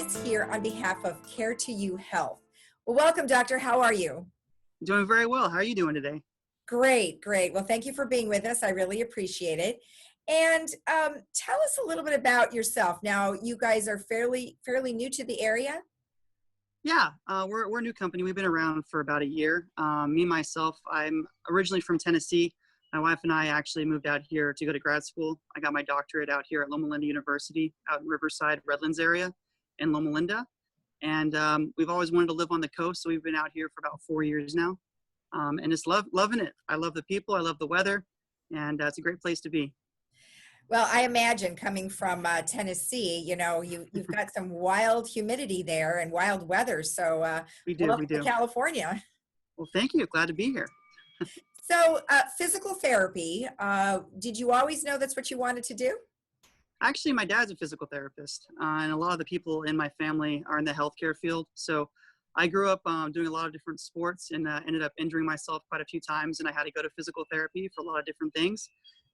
Fullest here on behalf of Care to You Health. Well, welcome, Doctor. How are you? Doing very well. How are you doing today? Great, great. Well, thank you for being with us. I really appreciate it. And tell us a little bit about yourself. Now, you guys are fairly new to the area. Yeah, we're a new company. We've been around for about a year. Me, myself, I'm originally from Tennessee. My wife and I actually moved out here to go to grad school. I got my doctorate out here at Loma Linda University out in Riverside, Redlands area in Loma Linda. And we've always wanted to live on the coast, so we've been out here for about 4 years now. And just loving it. I love the people. I love the weather. And it's a great place to be. Well, I imagine coming from Tennessee, you've got some wild humidity there and wild weather. So We do. welcome to California. Well, thank you. Glad to be here. So physical therapy, did you always know that's what you wanted to do? Actually, my dad's a physical therapist, and a lot of the people in my family are in the healthcare field. So I grew up doing a lot of different sports and ended up injuring myself quite a few times, and I had to go to physical therapy for a lot of different things.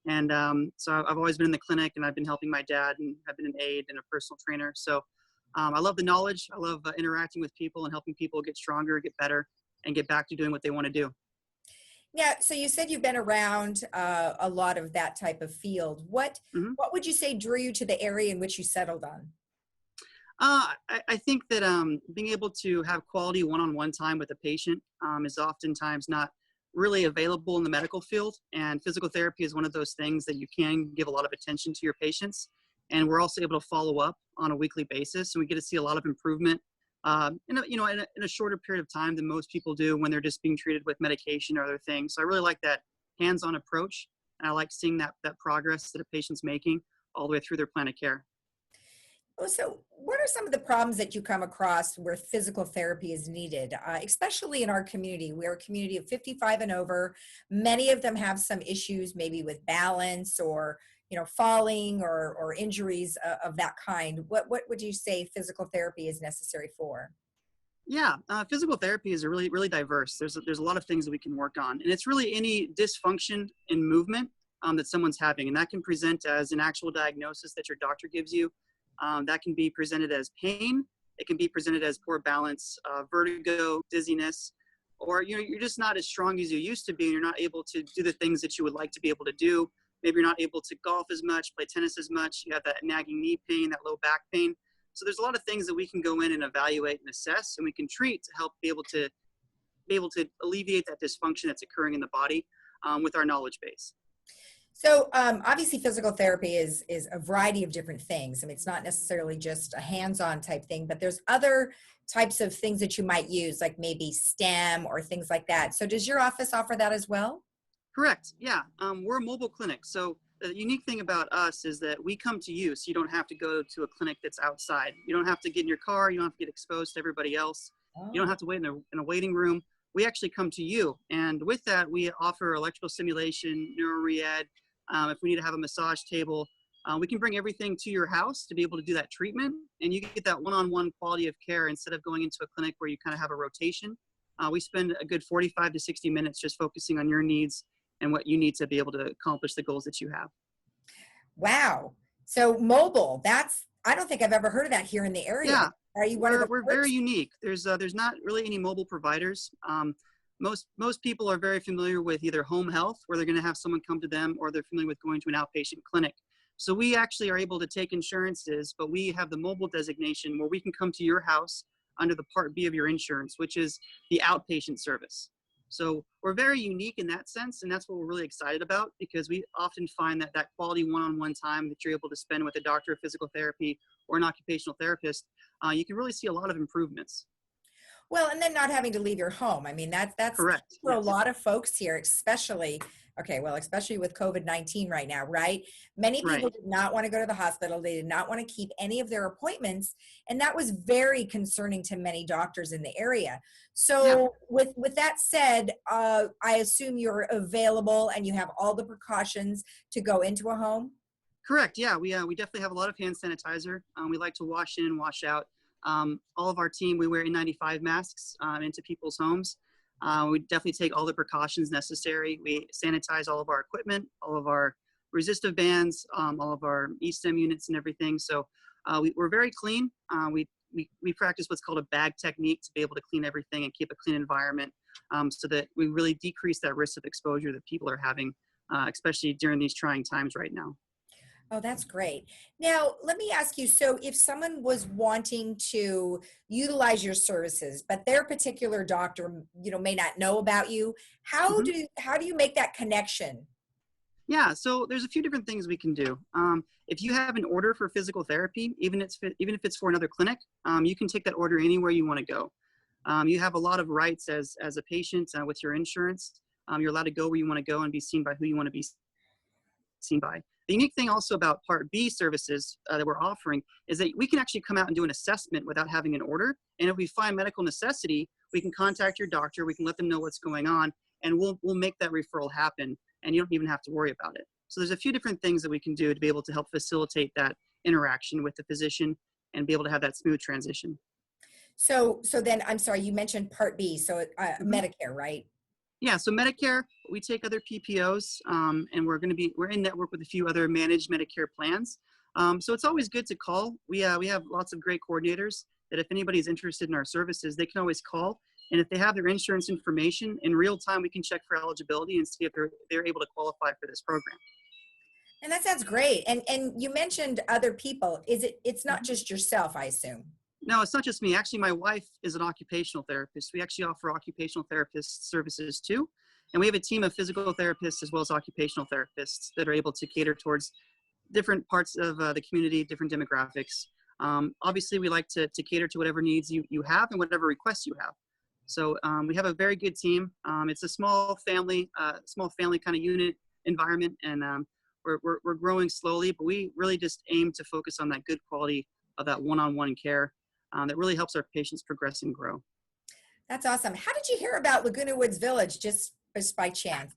And so I've always been in the clinic, and I've been helping my dad, and I've been an aide and a personal trainer. So I love the knowledge. I love interacting with people and helping people get stronger, get better, and get back to doing what they want to do. Yeah, so you said you've been around a lot of that type of field. What would you say drew you to the area in which you settled on? I think that being able to have quality one-on-one time with a patient is oftentimes not really available in the medical field. And physical therapy is one of those things that you can give a lot of attention to your patients. And we're also able to follow up on a weekly basis. And we get to see a lot of improvement in a shorter period of time than most people do when they're just being treated with medication or other things. So I really like that hands-on approach. And I like seeing that progress that a patient's making all the way through their plan of care. Oh, so what are some of the problems that you come across where physical therapy is needed, especially in our community? We're a community of 55 and over. Many of them have some issues, maybe with balance or, falling or injuries of that kind. What would you say physical therapy is necessary for? Yeah, physical therapy is really, really diverse. There's a lot of things that we can work on. And it's really any dysfunction in movement that someone's having. And that can present as an actual diagnosis that your doctor gives you. That can be presented as pain. It can be presented as poor balance, vertigo, dizziness, or you're just not as strong as you used to be, and you're not able to do the things that you would like to be able to do. Maybe you're not able to golf as much, play tennis as much. You have that nagging knee pain, that low back pain. So there's a lot of things that we can go in and evaluate and assess, and we can treat to help be able to alleviate that dysfunction that's occurring in the body with our knowledge base. So obviously physical therapy is a variety of different things. I mean, it's not necessarily just a hands-on type thing, but there's other types of things that you might use, like maybe STEM or things like that. So does your office offer that as well? Correct. Yeah. We're a mobile clinic. So the unique thing about us is that we come to you, so you don't have to go to a clinic that's outside. You don't have to get in your car. You don't have to get exposed to everybody else. Oh. You don't have to wait in a waiting room. We actually come to you. And with that, we offer electrical stimulation, neuro-re-ed. If we need to have a massage table, we can bring everything to your house to be able to do that treatment. And you get that one-on-one quality of care instead of going into a clinic where you kind of have a rotation. We spend a good 45 to 60 minutes just focusing on your needs and what you need to be able to accomplish the goals that you have. Wow. So mobile, I don't think I've ever heard of that here in the area. Yeah, Are you one of the we're first? very unique. There's not really any mobile providers. Most people are very familiar with either home health, where they're going to have someone come to them, or they're familiar with going to an outpatient clinic. So we actually are able to take insurances, but we have the mobile designation where we can come to your house under the Part B of your insurance, which is the outpatient service. So we're very unique in that sense, and that's what we're really excited about, because we often find that quality one-on-one time that you're able to spend with a doctor of physical therapy or an occupational therapist, you can really see a lot of improvements. Well, and then not having to leave your home. I mean, that's Correct. for a Yes. lot of folks here, especially with COVID-19 right now, right? Many people Right. did not want to go to the hospital. They did not want to keep any of their appointments. And that was very concerning to many doctors in the area. Yeah. So with that said, I assume you're available and you have all the precautions to go into a home? Correct. Yeah. We definitely have a lot of hand sanitizer. We like to wash in and wash out. All of our team, we wear N95 masks into people's homes. We definitely take all the precautions necessary. We sanitize all of our equipment, all of our resistive bands, all of our E-stim units and everything. So we're very clean. We we practice what's called a bag technique to be able to clean everything and keep a clean environment, so that we really decrease that risk of exposure that people are having, especially during these trying times right now. Oh, that's great. Now, let me ask you, so if someone was wanting to utilize your services, but their particular doctor, may not know about you, Mhm. how do you make that connection? Yeah, so there's a few different things we can do. If you have an order for physical therapy, even if it's for another clinic, you can take that order anywhere you want to go. You have a lot of rights as a patient with your insurance. You're allowed to go where you want to go and be seen by who you want to be seen by. The unique thing also about Part B services that we're offering is that we can actually come out and do an assessment without having an order. And if we find medical necessity, we can contact your doctor, we can let them know what's going on, and we'll make that referral happen, and you don't even have to worry about it. So there's a few different things that we can do to be able to help facilitate that interaction with the physician and be able to have that smooth transition. So then, I'm sorry, you mentioned Part B, so Mhm. Medicare, right? Yeah, so Medicare, we take other PPOs, and we're in network with a few other managed Medicare plans. So it's always good to call. We have lots of great coordinators that if anybody's interested in our services, they can always call. And if they have their insurance information in real time, we can check for eligibility and see if they're able to qualify for this program. And that sounds great. And you mentioned other people. It's not Mhm. just yourself, I assume. No, it's not just me. Actually, my wife is an occupational therapist. We actually offer occupational therapist services too. And we have a team of physical therapists as well as occupational therapists that are able to cater towards different parts of the community, different demographics. Obviously, we like to cater to whatever needs you have and whatever requests you have. So we have a very good team. It's a small family kind of unit environment, and we're growing slowly, but we really just aim to focus on that good quality of that one-on-one care that really helps our patients progress and grow. That's awesome. How did you hear about Laguna Woods Village just by chance?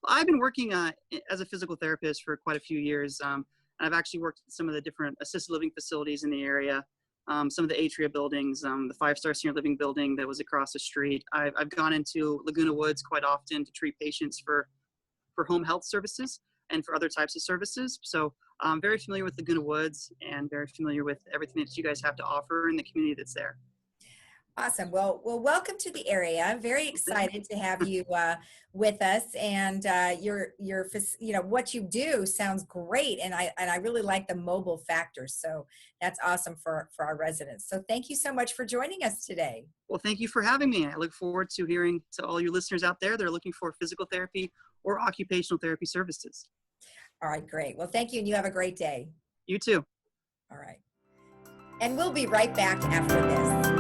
I've been working as a physical therapist for quite a few years. I've actually worked at some of the different assisted living facilities in the area, some of the Atria buildings, the five-star senior living building that was across the street. I've gone into Laguna Woods quite often to treat patients for home health services and for other types of services. So I'm very familiar with Laguna Woods and very familiar with everything that you guys have to offer in the community that's there. Awesome. Well, welcome to the area. I'm very Thank excited to have you with us, and what you do sounds great, and I really like the mobile factor. So that's awesome for our residents. So thank you so much for joining us today. Well, thank you for having me. I look forward to hearing to all your listeners out there that are looking for physical therapy or occupational therapy services. All right, great. Well, thank you, and you have a great day. You too. All right, and we'll be right back after this.